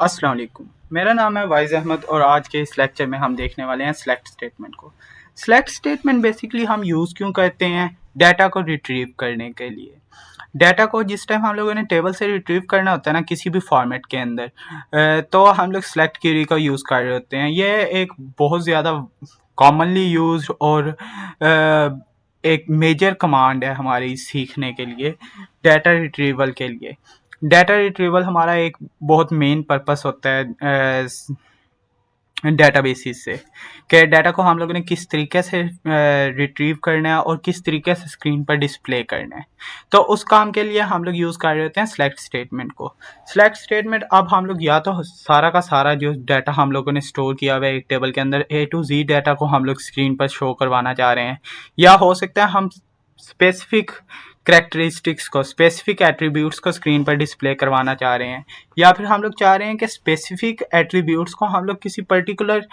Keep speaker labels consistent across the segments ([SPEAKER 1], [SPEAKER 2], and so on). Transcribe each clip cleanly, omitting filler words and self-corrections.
[SPEAKER 1] अस्सलाम वालेकुम। मेरा नाम है वाइज़ अहमद और आज के इस लेक्चर में हम देखने वाले हैं सेलेक्ट स्टेटमेंट को। सेलेक्ट स्टेटमेंट बेसिकली हम यूज़ क्यों करते हैं? डाटा को रिट्रीव करने के लिए। डाटा को जिस टाइम हम लोगों ने टेबल से रिट्रीव करना होता है ना किसी भी फॉर्मेट के अंदर, तो हम लोग सेलेक्ट क्वेरी का यूज़ कर रहे होते हैं। ये एक बहुत ज़्यादा कॉमनली यूज्ड और एक मेजर कमांड है हमारी सीखने के लिए, डाटा रिट्रीवल के लिए। डाटा रिट्रीवल हमारा एक बहुत मेन पर्पस होता है डाटाबेसिस से, कि डाटा को हम लोगों ने किस तरीके से रिट्रीव करना है और किस तरीके से स्क्रीन पर डिस्प्ले करना है। तो उस काम के लिए हम लोग यूज़ कर रहे होते हैं सेलेक्ट स्टेटमेंट को। सेलेक्ट स्टेटमेंट अब हम लोग या तो सारा का सारा जो डाटा हम लोगों ने स्टोर किया हुआ है एक टेबल के अंदर A to Z डाटा को हम लोग स्क्रीन पर शो करवाना चाह रहे हैं, या हो सकता है हम स्पेसिफिक करेक्टरिस्टिक्स को, स्पेसिफिक एट्रीब्यूट्स को स्क्रीन पर डिस्प्ले करवाना चाह रहे हैं, या फिर हम लोग चाह रहे हैं कि स्पेसिफिक एट्रीब्यूट्स को हम लोग किसी पर्टिकुलर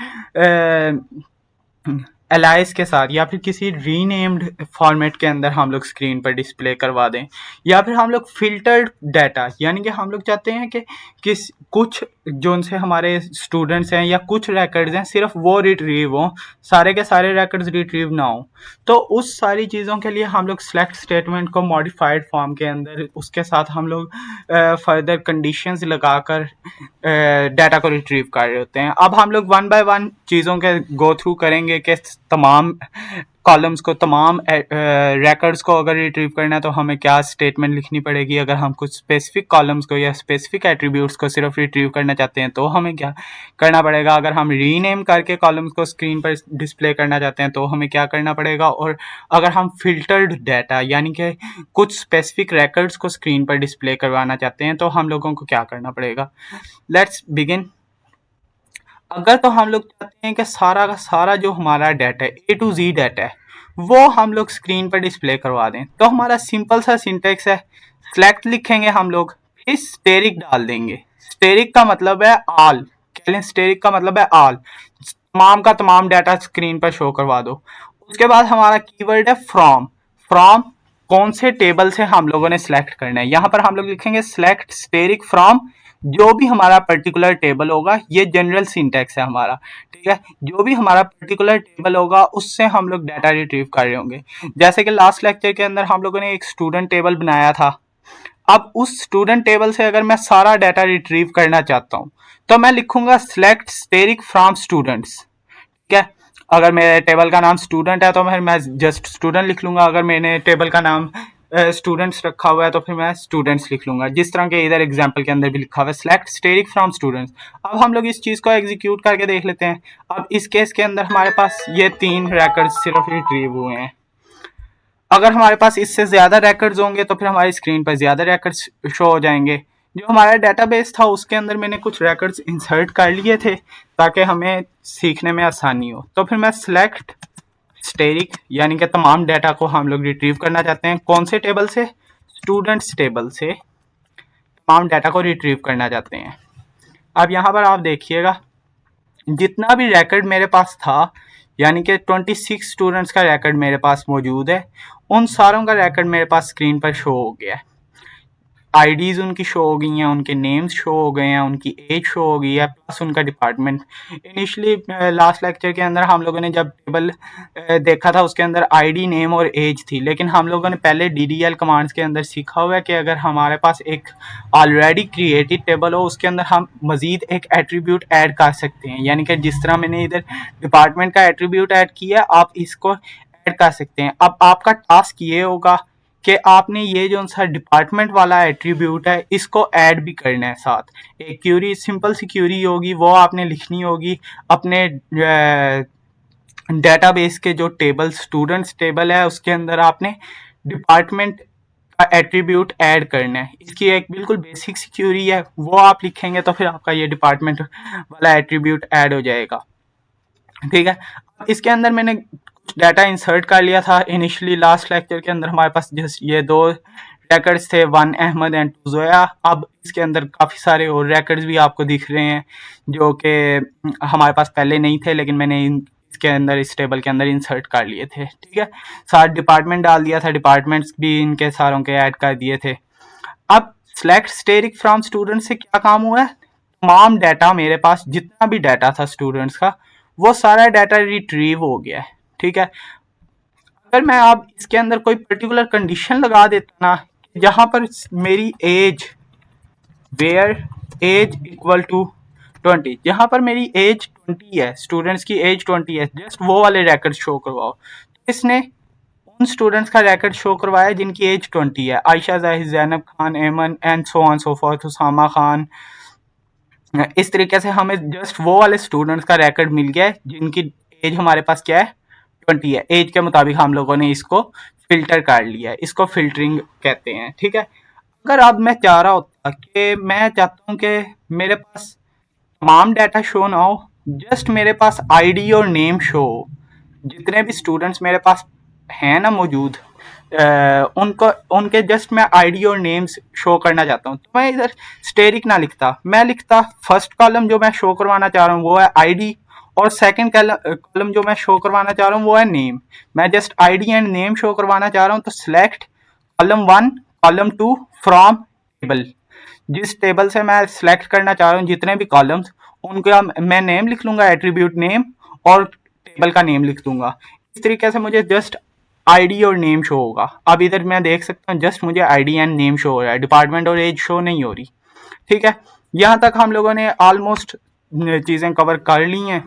[SPEAKER 1] एलाइस के साथ या फिर किसी रीनेम्ड फॉर्मेट के अंदर हम लोग स्क्रीन पर डिस्प्ले करवा दें, या फिर हम लोग फिल्टर्ड डाटा, यानी कि हम लोग चाहते हैं कि किस कुछ जो उनसे हमारे स्टूडेंट्स हैं या कुछ रिकॉर्ड्स हैं सिर्फ वो रिट्रीव हों, सारे के सारे रिकॉर्ड्स रिट्रीव ना हो। तो उस सारी चीज़ों के लिए हम लोग सेलेक्ट स्टेटमेंट को मॉडिफाइड फॉर्म के अंदर उसके साथ हम लोग फर्दर कंडीशंस लगाकर डाटा को रिट्रीव कर रहे होते हैं। अब हम लोग वन बाय वन चीज़ों के गो थ्रू करेंगे कि तमाम कॉलम्स को, तमाम रिकॉर्ड्स को अगर रिट्रीव करना है तो हमें क्या स्टेटमेंट लिखनी पड़ेगी। अगर हम कुछ स्पेसिफिक कॉलम्स को या स्पेसिफिक एट्रीब्यूट्स को सिर्फ रिट्रीव करना चाहते हैं तो हमें क्या करना पड़ेगा। अगर हम रीनेम करके कॉलम्स को स्क्रीन पर डिस्प्ले करना चाहते हैं तो हमें क्या करना पड़ेगा। और अगर हम फिल्टर्ड डाटा यानी कि कुछ स्पेसिफिक रिकॉर्ड्स को स्क्रीन पर डिस्प्ले करवाना चाहते हैं तो हम लोगों को क्या करना पड़ेगा। Let's begin. अगर तो हम लोग चाहते हैं कि सारा का सारा जो हमारा डाटा है A to Z डाटा है वो हम लोग स्क्रीन पर डिस्प्ले करवा दें, तो हमारा सिंपल सा सिंटेक्स है, सेलेक्ट लिखेंगे हम लोग, फिर स्टेरिक डाल देंगे। स्टेरिक का मतलब है ऑल, स्टेरिक का मतलब है ऑल, तमाम का तमाम डाटा स्क्रीन पर शो करवा दो। उसके बाद हमारा कीवर्ड है फ्रॉम। फ्रॉम कौन से टेबल से हम लोगों ने सिलेक्ट करना है, यहाँ पर हम लोग लिखेंगे सेलेक्ट स्टेरिक फ्रॉम जो भी हमारा पर्टिकुलर टेबल होगा। ये जनरल सिंटैक्स है हमारा, ठीक है। जो भी हमारा पर्टिकुलर टेबल होगा उससे हम लोग डाटा रिट्रीव कर रहे होंगे। जैसे कि लास्ट लेक्चर के अंदर हम लोगों ने एक स्टूडेंट टेबल बनाया था। अब उस स्टूडेंट टेबल से अगर मैं सारा डाटा रिट्रीव करना चाहता हूँ तो मैं लिखूंगा सेलेक्ट स्टेरिक फ्रॉम स्टूडेंट्स, ठीक है। अगर मेरे टेबल का नाम स्टूडेंट है तो फिर मैं जस्ट स्टूडेंट लिख लूंगा। अगर मैंने टेबल का नाम स्टूडेंट्स रखा हुआ है तो फिर मैं स्टूडेंट्स लिख लूंगा, जिस तरह के इधर एग्जांपल के अंदर भी लिखा हुआ है सेलेक्ट स्टेरिक फ्रॉम स्टूडेंट्स। अब हम लोग इस चीज़ को एग्जीक्यूट करके देख लेते हैं। अब इस केस के अंदर हमारे पास ये 3 रिकॉर्ड्स सिर्फ रिट्रीव हुए हैं। अगर हमारे पास इससे ज़्यादा रिकॉर्ड्स होंगे तो फिर हमारी स्क्रीन पर ज़्यादा रिकॉर्ड्स शो हो जाएंगे। जो हमारा डेटाबेस था उसके अंदर मैंने कुछ रिकॉर्ड्स इंसर्ट कर लिए थे ताकि हमें सीखने में आसानी हो। तो फिर मैं सेलेक्ट स्टेरिक यानी कि तमाम डाटा को हम लोग रिट्रीव करना चाहते हैं, कौन से टेबल से, स्टूडेंट्स टेबल से तमाम डाटा को रिट्रीव करना चाहते हैं। अब यहाँ पर आप देखिएगा जितना भी रिकॉर्ड मेरे पास था, यानी कि 26 स्टूडेंट्स का रिकॉर्ड मेरे पास मौजूद है, उन सारों का रिकॉर्ड मेरे पास स्क्रीन पर शो हो गया है। आईडीज़ उनकी शो हो गई हैं, उनके नेम्स शो हो गए हैं, उनकी एज शो हो गई है, प्लस उनका डिपार्टमेंट। इनिशियली लास्ट लेक्चर के अंदर हम लोगों ने जब टेबल देखा था उसके अंदर आईडी, नेम और एज थी, लेकिन हम लोगों ने पहले डीडीएल कमांड्स के अंदर सीखा हुआ है कि अगर हमारे पास एक ऑलरेडी क्रिएटेड टेबल हो उसके अंदर हम मज़ीद एक एट्रीब्यूट ऐड कर सकते हैं। यानी कि जिस तरह मैंने इधर डिपार्टमेंट का एट्रीब्यूट ऐड किया आप इसको ऐड कर सकते हैं। अब आपका टास्क ये होगा कि आपने ये जो सा डिपार्टमेंट वाला एट्रीब्यूट है इसको ऐड भी करना है साथ। एक क्यूरी, सिंपल सी क्यूरी होगी, वो आपने लिखनी होगी अपने डेटाबेस के जो टेबल, स्टूडेंट्स टेबल है उसके अंदर आपने डिपार्टमेंट का एट्रीब्यूट ऐड करना है। इसकी एक बिल्कुल बेसिक सी क्यूरी है, वो आप लिखेंगे तो फिर आपका ये डिपार्टमेंट वाला एट्रीब्यूट ऐड हो जाएगा, ठीक है। इसके अंदर मैंने कुछ डाटा इंसर्ट कर लिया था इनिशियली लास्ट लेक्चर के अंदर। हमारे पास जस्ट ये 2 रिकॉर्ड्स थे, 1 अहमद एंड 2 जोया। अब इसके अंदर काफ़ी सारे और रिकॉर्ड्स भी आपको दिख रहे हैं जो कि हमारे पास पहले नहीं थे, लेकिन मैंने इसके अंदर, इस टेबल के अंदर इंसर्ट कर लिए थे, ठीक है। साथ डिपार्टमेंट डाल दिया था, डिपार्टमेंट्स भी इनके सारों के ऐड कर दिए थे। अब सेलेक्ट स्टेरिक फ्रॉम स्टूडेंट से क्या काम हुआ है, तमाम डाटा मेरे पास जितना भी डाटा था स्टूडेंट्स का वो सारा डाटा रिट्रीव हो गया है। ठीक है, अगर मैं अब इसके अंदर कोई पर्टिकुलर कंडीशन लगा देता ना, जहां पर मेरी age where age equal to 20, जहां पर मेरी एज 20 है, स्टूडेंट्स की एज 20 है, जस्ट वो वाले रिकॉर्ड शो करवाओ। तो इसने उन स्टूडेंट्स का रिकॉर्ड शो करवाया जिनकी एज 20 है, Ayesha, Zahid, Zainab Khan, Aiman and so on so forth, Usama Khan. इस तरीके से हमें जस्ट वो वाले स्टूडेंट्स का रिकॉर्ड मिल गया है जिनकी एज हमारे पास क्या है, 20 है। एज के मुताबिक हम लोगों ने इसको फिल्टर कर लिया है, इसको फिल्टरिंग कहते हैं। ठीक है, अगर अब मैं चाह रहा होता कि मैं चाहता हूँ कि मेरे पास तमाम डाटा शो ना हो, जस्ट मेरे पास आईडी और नेम शो हो, जितने भी स्टूडेंट्स मेरे पास हैं ना मौजूद, उनको उनके जस्ट मैं आईडी और नेम्स शो करना चाहता हूँ, तो मैं इधर स्टेरिक ना लिखता, मैं लिखता फर्स्ट कॉलम जो मैं शो करवाना चाह रहा हूँ वो है आईडी, और सेकंड कॉलम जो मैं शो करवाना चाह रहा हूँ वो है नेम। मैं just ID and name show करवाना चाह रहा हूँ, तो select column 1 column 2 from table. जिस टेबल से मैं सिलेक्ट करना चाह रहा हूँ जितने भी कॉलम्स, उनका मैं नेम लिख लूंगा, एट्रीब्यूट नेम, और टेबल का नेम लिख दूंगा। इस तरीके से मुझे जस्ट आईडी और नेम शो होगा। अब इधर मैं देख सकता हूँ जस्ट मुझे आईडी एंड नेम शो हो रहा है, डिपार्टमेंट और एज शो नहीं हो रही। ठीक है, यहाँ तक हम लोगों ने ऑलमोस्ट चीज़ें कवर कर ली हैं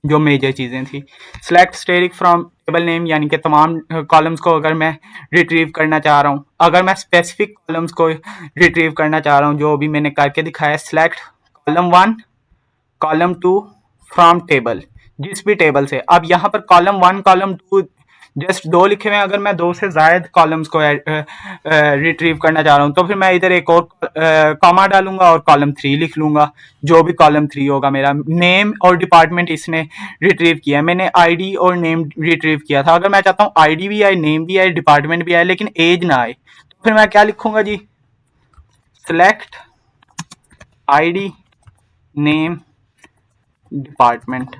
[SPEAKER 1] जो मेजर चीज़ें थी। Select steric from table name, यानी कि तमाम कॉलम्स को अगर मैं रिट्रीव करना चाह रहा हूँ, अगर मैं स्पेसिफिक कॉलम्स को रिट्रीव करना चाह रहा हूँ जो अभी मैंने करके दिखाया, select column 1 column 2 from table, जिस भी टेबल से। अब यहाँ पर कॉलम 1 कॉलम 2 जस्ट 2 लिखे हुए हैं, अगर मैं 2 से ज़ायद कॉलम्स को रिट्रीव करना चाह रहा हूँ तो फिर मैं इधर एक और कॉमा डालूंगा और कॉलम 3 लिख लूंगा, जो भी कॉलम 3 होगा मेरा। नेम और डिपार्टमेंट इसने रिट्रीव किया, मैंने आईडी और नेम रिट्रीव किया था। अगर मैं चाहता हूँ आईडी भी आए, नेम भी आए, डिपार्टमेंट भी आए, लेकिन एज ना आए, तो फिर मैं क्या लिखूंगा जी, सिलेक्ट आईडी नेम डिपार्टमेंट।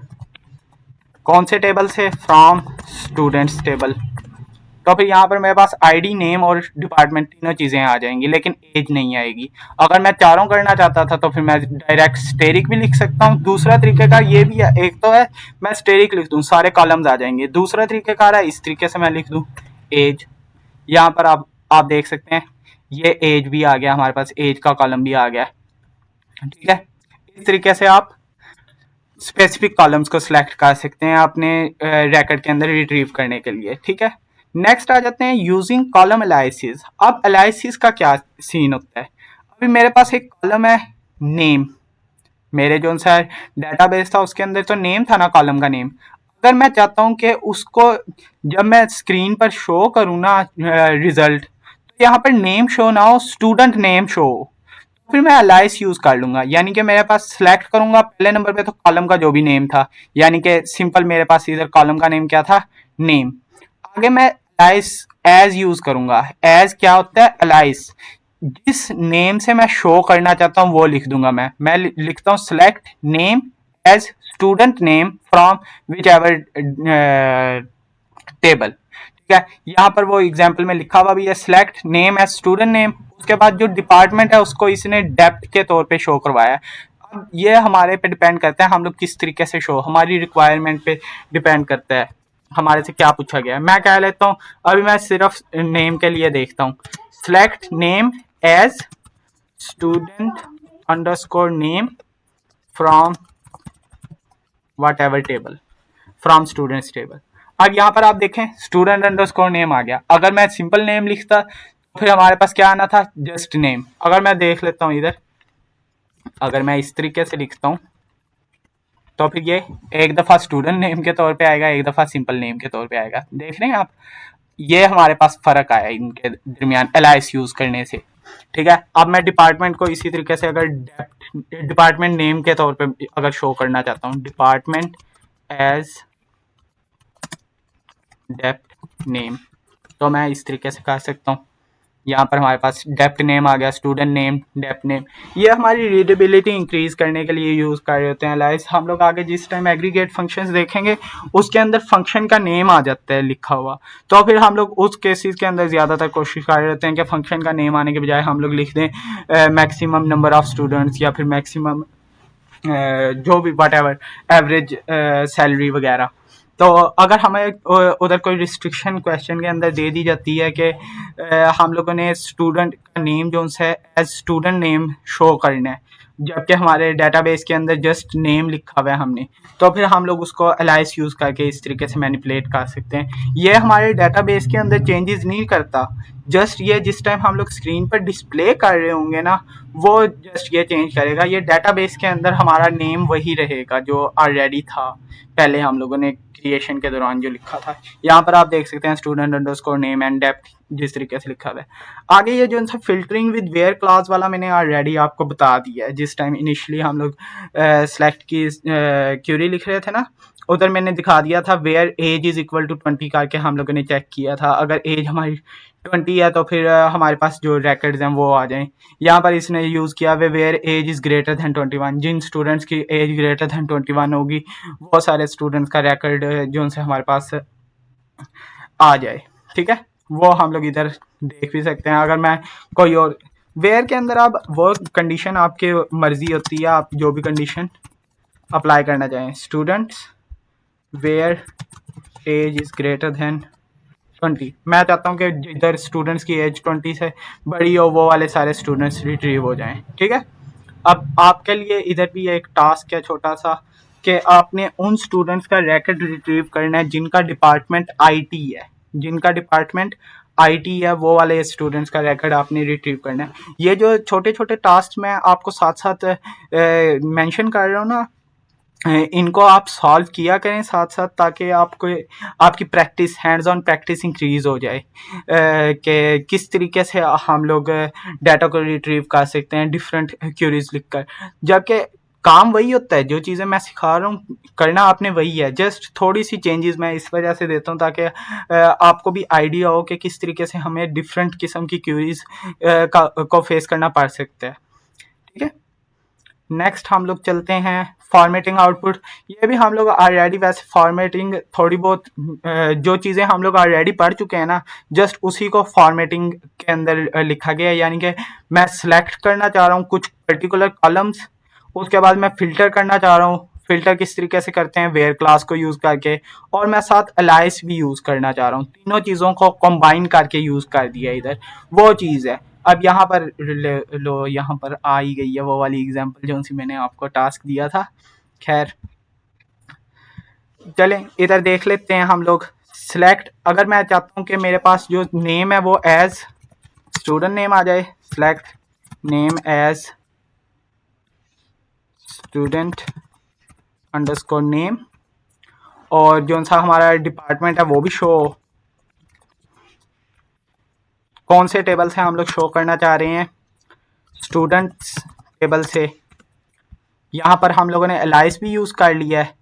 [SPEAKER 1] कौन से टेबल से, फ्रॉम स्टूडेंट्स टेबल। तो फिर यहाँ पर मेरे पास आईडी नेम और डिपार्टमेंट तीनों चीज़ें आ जाएंगी, लेकिन एज नहीं आएगी। अगर मैं चारों करना चाहता था तो फिर मैं डायरेक्ट स्टेरिक भी लिख सकता हूँ। दूसरा तरीकेकार ये भी है, एक तो है मैं स्टेरिक लिख दूँ सारे कॉलम्स आ जाएंगे, दूसरा तरीकेकार है इस तरीके से मैं लिख दूँ एज। यहाँ पर आप देख सकते हैं ये एज भी आ गया, हमारे पास एज का कॉलम भी आ गया। ठीक है, इस तरीके से आप स्पेसिफिक कॉलम्स को सिलेक्ट कर सकते हैं अपने रैकेट के अंदर रिट्रीव करने के लिए। ठीक है, नेक्स्ट आ जाते हैं यूजिंग कॉलम एलाइसिस। अब एलाइसिस का क्या सीन होता है, अभी मेरे पास एक कॉलम है नेम, मेरे जो सा डेटाबेस था उसके अंदर तो नेम था ना, कॉलम का नेम। अगर मैं चाहता हूँ कि उसको जब मैं स्क्रीन पर शो करूँ ना रिजल्ट, तो यहाँ पर नेम शो ना हो, स्टूडेंट नेम शो हो, फिर मैं अलाइस यूज कर लूंगा। यानी कि मेरे पास सिलेक्ट करूंगा पहले नंबर पे तो कॉलम का जो भी नेम था, यानी कि सिंपल मेरे पास इधर कॉलम का नेम क्या था, नेम। आगे मैं अलाइस एज यूज करूंगा। एज क्या होता है, अलाइस, जिस नेम से मैं शो करना चाहता हूँ वो लिख दूंगा। मैं लिखता हूँ select name as student name from whichever table. ठीक है, यहाँ पर वो एग्जाम्पल में लिखा हुआ भी है, select name as student name. उसके बाद जो डिपार्टमेंट है उसको इसने डेप्थ के तौर पे शो करवाया है। अब ये हमारे पे डिपेंड करता है हम लोग किस तरीके से शो, हमारी रिक्वायरमेंट पे डिपेंड करता है हमारे से क्या पूछा गया है। मैं कह लेता हूँ, अभी मैं सिर्फ नेम के लिए देखता हूँ, select name as student underscore name from whatever table, from students table. अब यहाँ पर आप देखें स्टूडेंट अंडरस्कोर नेम आ गया। अगर मैं सिंपल नेम लिखता तो फिर हमारे पास क्या आना था, जस्ट नेम। अगर मैं देख लेता हूँ इधर, अगर मैं इस तरीके से लिखता हूँ तो फिर ये एक दफ़ा स्टूडेंट नेम के तौर पे आएगा, एक दफ़ा सिंपल नेम के तौर पे आएगा। देख रहे हैं आप, ये हमारे पास फ़र्क आया इनके दरमियान एलाइस यूज़ करने से। ठीक है, अब मैं डिपार्टमेंट को इसी तरीके से अगर डिपार्टमेंट नेम के तौर पे अगर शो करना चाहता हूँ, डिपार्टमेंट एज डेप्थ नेम, तो मैं इस तरीके से कर सकता हूँ। यहाँ पर हमारे पास डेप्थ नेम आ गया, स्टूडेंट नेम, डेप्थ नेम। ये हमारी रीडेबिलिटी इंक्रीज करने के लिए यूज़ कर रहे होते हैं एलाइस। हम लोग आगे जिस टाइम एग्रीगेट फंक्शंस देखेंगे उसके अंदर फंक्शन का नेम आ जाता है लिखा हुआ, तो फिर हम लोग उस केसेस के अंदर ज़्यादातर कोशिश कर रहे होते हैं कि फंक्शन का नेम आने के बजाय हम लोग लिख दें मैक्सिमम नंबर ऑफ स्टूडेंट्स या फिर मैक्सिमम जो भी वट एवर एवरेज सैलरी वगैरह। तो अगर हमें उधर कोई रिस्ट्रिक्शन क्वेश्चन के अंदर दे दी जाती है कि हम लोगों ने स्टूडेंट का नेम जो है एज स्टूडेंट नेम शो करना है, जबकि हमारे डेटाबेस के अंदर जस्ट नेम लिखा हुआ है हमने, तो फिर हम लोग उसको एलाइस यूज़ करके इस तरीके से मैनिपुलेट कर सकते हैं। ये हमारे डेटाबेस के अंदर चेंजेस नहीं करता, जस्ट ये जिस टाइम हम लोग स्क्रीन पर डिस्प्ले कर रहे होंगे ना, वो जस्ट ये चेंज करेगा। ये डेटाबेस के अंदर हमारा नेम वही रहेगा जो ऑलरेडी था पहले हम लोगों ने क्रिएशन के दौरान जो लिखा था। यहाँ पर आप देख सकते हैं student underscore name and depth जिस तरीके से लिखा हुआ है। आगे ये जो सा फिल्टरिंग विद वेयर क्लास वाला मैंने ऑलरेडी आपको बता दिया है। जिस टाइम इनिशियली हम लोग सेलेक्ट की क्यूरी लिख रहे थे ना, उधर मैंने दिखा दिया था where age is equal to 20 करके हम लोगों ने चेक किया था। अगर एज हमारी 20 है तो फिर हमारे पास जो रिकॉर्ड्स हैं वो आ जाएं। यहाँ पर इसने यूज़ किया way where age is greater than 21। जिन स्टूडेंट्स की एज ग्रेटर दैन 21 होगी वो सारे स्टूडेंट्स का रिकॉर्ड जो उनसे हमारे पास आ जाए। ठीक है, वो हम लोग इधर देख भी सकते हैं। अगर मैं कोई और वेयर के अंदर आप वो कंडीशन आपके मर्जी होती है, आप जो भी कंडीशन अप्लाई करना चाहें। Students where age is greater than 20, मैं चाहता हूँ कि इधर स्टूडेंट्स की एज 20 से बड़ी हो वो वाले सारे स्टूडेंट्स रिट्रीव हो जाएं। ठीक है, अब आपके लिए इधर भी एक टास्क है छोटा सा कि आपने उन स्टूडेंट्स का रिकॉर्ड रिट्रीव करना है जिनका डिपार्टमेंट आईटी है। जिनका डिपार्टमेंट आईटी है वो वाले स्टूडेंट्स का रिकॉर्ड आपने रिट्रीव करना है। ये जो छोटे छोटे टास्क मैं आपको साथ साथ मेंशन कर रहा हूँ ना, इनको आप सॉल्व किया करें साथ साथ, ताकि आपको आपकी practice hands on practice increase हो जाए कि किस तरीके से हम लोग डाटा को रिट्रीव कर सकते हैं डिफरेंट क्यूरीज लिखकर। जबकि काम वही होता है, जो चीज़ें मैं सिखा रहा हूँ करना आपने वही है, जस्ट थोड़ी सी चेंजेस मैं इस वजह से देता हूँ ताकि आपको भी आइडिया हो कि किस तरीके से हमें डिफरेंट किस्म की क्यूरीज को फेस करना पड़ सकता है। ठीक है, नेक्स्ट हम लोग चलते हैं फॉर्मेटिंग आउटपुट। ये भी हम लोग ऑलरेडी वैसे फॉर्मेटिंग थोड़ी बहुत जो चीज़ें हम लोग ऑलरेडी पढ़ चुके हैं ना, जस्ट उसी को फॉर्मेटिंग के अंदर लिखा गया है। यानी कि मैं सिलेक्ट करना चाह रहा हूँ कुछ पर्टिकुलर कॉलम्स, उसके बाद मैं फिल्टर करना चाह रहा हूँ। फिल्टर किस तरीके से करते हैं, वेयर क्लास को यूज़ करके, और मैं साथ अलाइस भी यूज़ करना चाह रहा हूँ। तीनों चीज़ों को कंबाइन करके यूज़ कर दिया इधर, वो चीज़ है। अब यहाँ पर लो यहाँ पर आ ही गई है वो वाली एग्जांपल जो सी मैंने आपको टास्क दिया था। खैर चलें इधर देख लेते हैं हम लोग। सिलेक्ट, अगर मैं चाहता हूँ कि मेरे पास जो नेम है वो एज स्टूडेंट नेम आ जाए, select name as student underscore name, और जो सा हमारा डिपार्टमेंट है वो भी शो, कौन से टेबल से हम लोग शो करना चाह रहे हैं, स्टूडेंट्स टेबल से। यहाँ पर हम लोगों ने अलाइस भी यूज़ कर लिया है।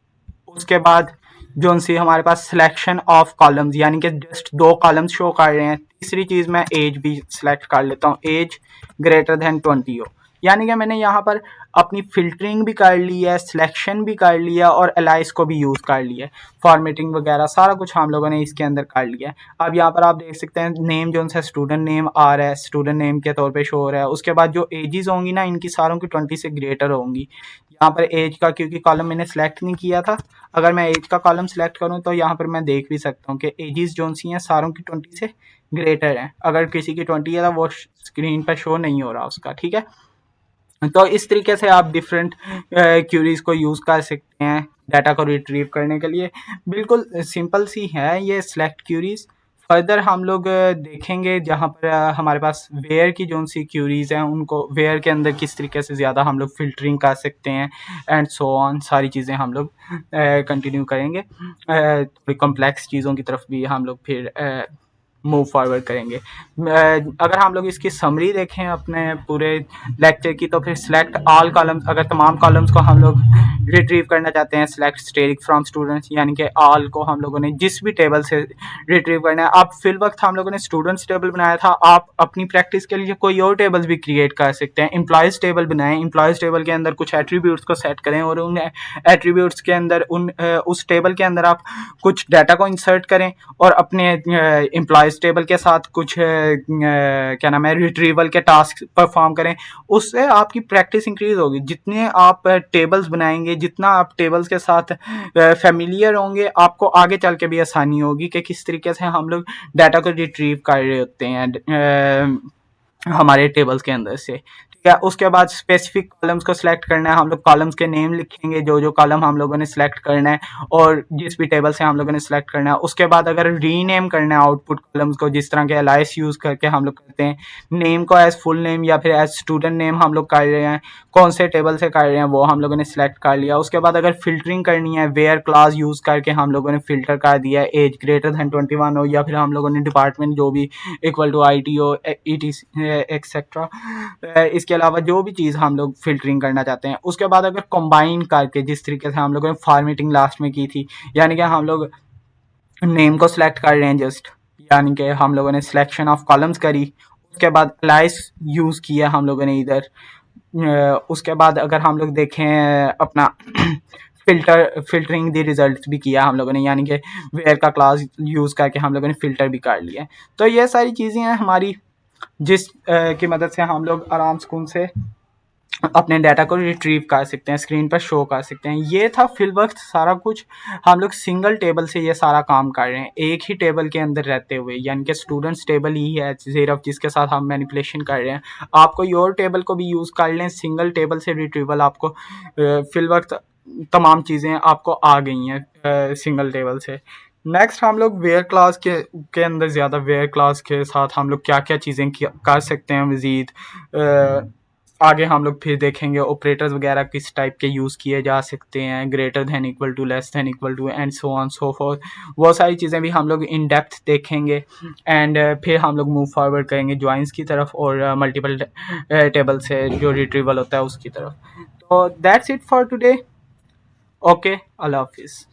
[SPEAKER 1] उसके बाद जो सी हमारे पास सिलेक्शन ऑफ कॉलम्स, यानी कि जस्ट 2 कॉलम्स शो कर रहे हैं। तीसरी चीज़ मैं एज भी सिलेक्ट कर लेता हूँ, एज ग्रेटर दैन 20 हो। यानी कि मैंने यहाँ पर अपनी फिल्टरिंग भी कर ली है, सिलेक्शन भी कर लिया और अलाइस को भी यूज़ कर लिया है। फॉर्मेटिंग वगैरह सारा कुछ हम लोगों ने इसके अंदर कर लिया है। अब यहाँ पर आप देख सकते हैं नेम जो सा स्टूडेंट नेम आ रहा है, स्टूडेंट नेम के तौर पे शो हो रहा है। उसके बाद जो एजेस होंगी ना, इनकी सारों की 20 से ग्रेटर होंगी। यहाँ पर एज का क्योंकि कॉलम मैंने सेलेक्ट नहीं किया था, अगर मैं एज का कॉलम सेलेक्ट करूँ तो यहाँ पर मैं देख भी सकता हूँ कि एजेस जो सी हैं सारों की 20 से ग्रेटर हैं। अगर किसी की 20 है तो वो स्क्रीन पर शो नहीं हो रहा उसका। ठीक है, तो इस तरीके से आप डिफरेंट क्यूरीज को यूज़ कर सकते हैं डाटा को रिट्रीव करने के लिए। बिल्कुल सिंपल सी है ये सिलेक्ट क्यूरीज। फर्दर हम लोग देखेंगे जहाँ पर हमारे पास वेयर की जो सी क्यूरीज हैं उनको वेयर के अंदर किस तरीके से ज़्यादा हम लोग फिल्टरिंग कर सकते हैं एंड सो ऑन, सारी चीज़ें हम लोग कंटिन्यू करेंगे। थोड़ी कॉम्प्लेक्स चीज़ों की तरफ भी हम लोग फिर मूव फॉरवर्ड करेंगे। अगर हम लोग इसकी समरी देखें अपने पूरे लेक्चर की, तो फिर सिलेक्ट ऑल कॉलम्स, अगर तमाम कॉलम्स को हम लोग रिट्रीव करना चाहते हैं, सिलेक्ट स्टेरिक फ्रॉम स्टूडेंट्स, यानी कि ऑल को हम लोगों ने जिस भी टेबल से रिट्रीव करना है। अब फिल वक्त हम लोगों ने स्टूडेंट्स टेबल बनाया था, आप अपनी प्रैक्टिस के लिए कोई और टेबल्स भी क्रिएट कर सकते हैं। एम्प्लॉयज़ टेबल बनाएं, एम्प्लॉयज़ टेबल के अंदर कुछ एट्रीब्यूट्स को सेट करें और उन एट्रीब्यूट्स के अंदर उस टेबल के अंदर आप कुछ डाटा को इंसर्ट करें और अपने एम्प्लॉयज़ टेबल के साथ कुछ क्या नाम है रिट्रीवल के टास्क परफॉर्म करें। उससे आपकी प्रैक्टिस इंक्रीज होगी। जितने आप टेबल्स बनाएंगे, जितना आप टेबल्स के साथ फेमिलियर होंगे, आपको आगे चल के भी आसानी होगी कि किस तरीके से हम लोग डाटा को रिट्रीव कर रहे होते हैं हमारे टेबल्स के अंदर से। ठीक है, उसके बाद स्पेसिफिक कॉलम्स को सिलेक्ट करना है। हम लोग कॉलम्स के नेम लिखेंगे, जो जो कॉलम हम लोगों ने सिलेक्ट करना है और जिस भी टेबल से हम लोगों ने सिलेक्ट करना है। उसके बाद अगर रीनेम करना है आउटपुट कॉलम्स को, जिस तरह के अलाइस यूज़ करके हम लोग करते हैं, नेम को एज फुल नेम या फिर एज स्टूडेंट नेम हम लोग कर रहे हैं, कौन से टेबल से कर रहे हैं वो हम लोगों ने सिलेक्ट कर लिया। उसके बाद अगर फिल्टरिंग करनी है, वेयर क्लास यूज़ करके हम लोगों ने फिल्टर कर दिया, एज ग्रेटर दैन 21 हो या फिर हम लोगों ने डिपार्टमेंट जो भी इक्वल टू IT हो, ET एक्सेट्रा। इसके अलावा जो भी चीज़ हम लोग फ़िल्टरिंग करना चाहते हैं। उसके बाद अगर कंबाइन करके, जिस तरीके से हम लोगों ने फॉर्मेटिंग लास्ट में की थी, यानी कि हम लोग नेम को सिलेक्ट कर रहे हैं जस्ट, यानी कि हम लोगों ने सिलेक्शन ऑफ कॉलम्स करी। उसके बाद अलाइस यूज़ किया हम लोगों ने इधर। उसके बाद अगर हम लोग देखें अपना फिल्टरिंग द रिजल्ट भी किया हम लोगों ने, यानी कि वेयर का क्लास यूज़ करके हम लोगों ने फ़िल्टर भी कर लिया। तो ये सारी चीज़ें हैं हमारी, जिस की मदद से हम लोग आराम सुकून से अपने डाटा को रिट्रीव कर सकते हैं, स्क्रीन पर शो कर सकते हैं। ये था फिल वक्त सारा कुछ। हम लोग सिंगल टेबल से ये सारा काम कर रहे हैं, एक ही टेबल के अंदर रहते हुए, यानी कि स्टूडेंट्स टेबल ही है सिर्फ जिसके साथ हम मैनिपुलेशन कर रहे हैं। आप कोई और टेबल को भी यूज़ कर लें, सिंगल टेबल से रिट्रीवल आपको फिल वक्त तमाम चीज़ें आपको आ गई हैं सिंगल टेबल से। नेक्स्ट हम लोग वेयर क्लास के अंदर ज़्यादा वेयर क्लास के साथ हम लोग क्या क्या चीज़ें कर सकते हैं मज़ीद आगे हम लोग फिर देखेंगे। ऑपरेटर्स वगैरह किस टाइप के यूज़ किए जा सकते हैं, greater than equal to, less than equal to and so on so forth. वो सारी चीज़ें भी हम लोग इन डेप्थ देखेंगे एंड फिर हम लोग मूव फॉरवर्ड करेंगे ज्वाइंस की तरफ और मल्टीपल टेबल से जो रिट्रीवल होता है उसकी तरफ। तो that's it for today. Okay, अल्लाह हाफिज़।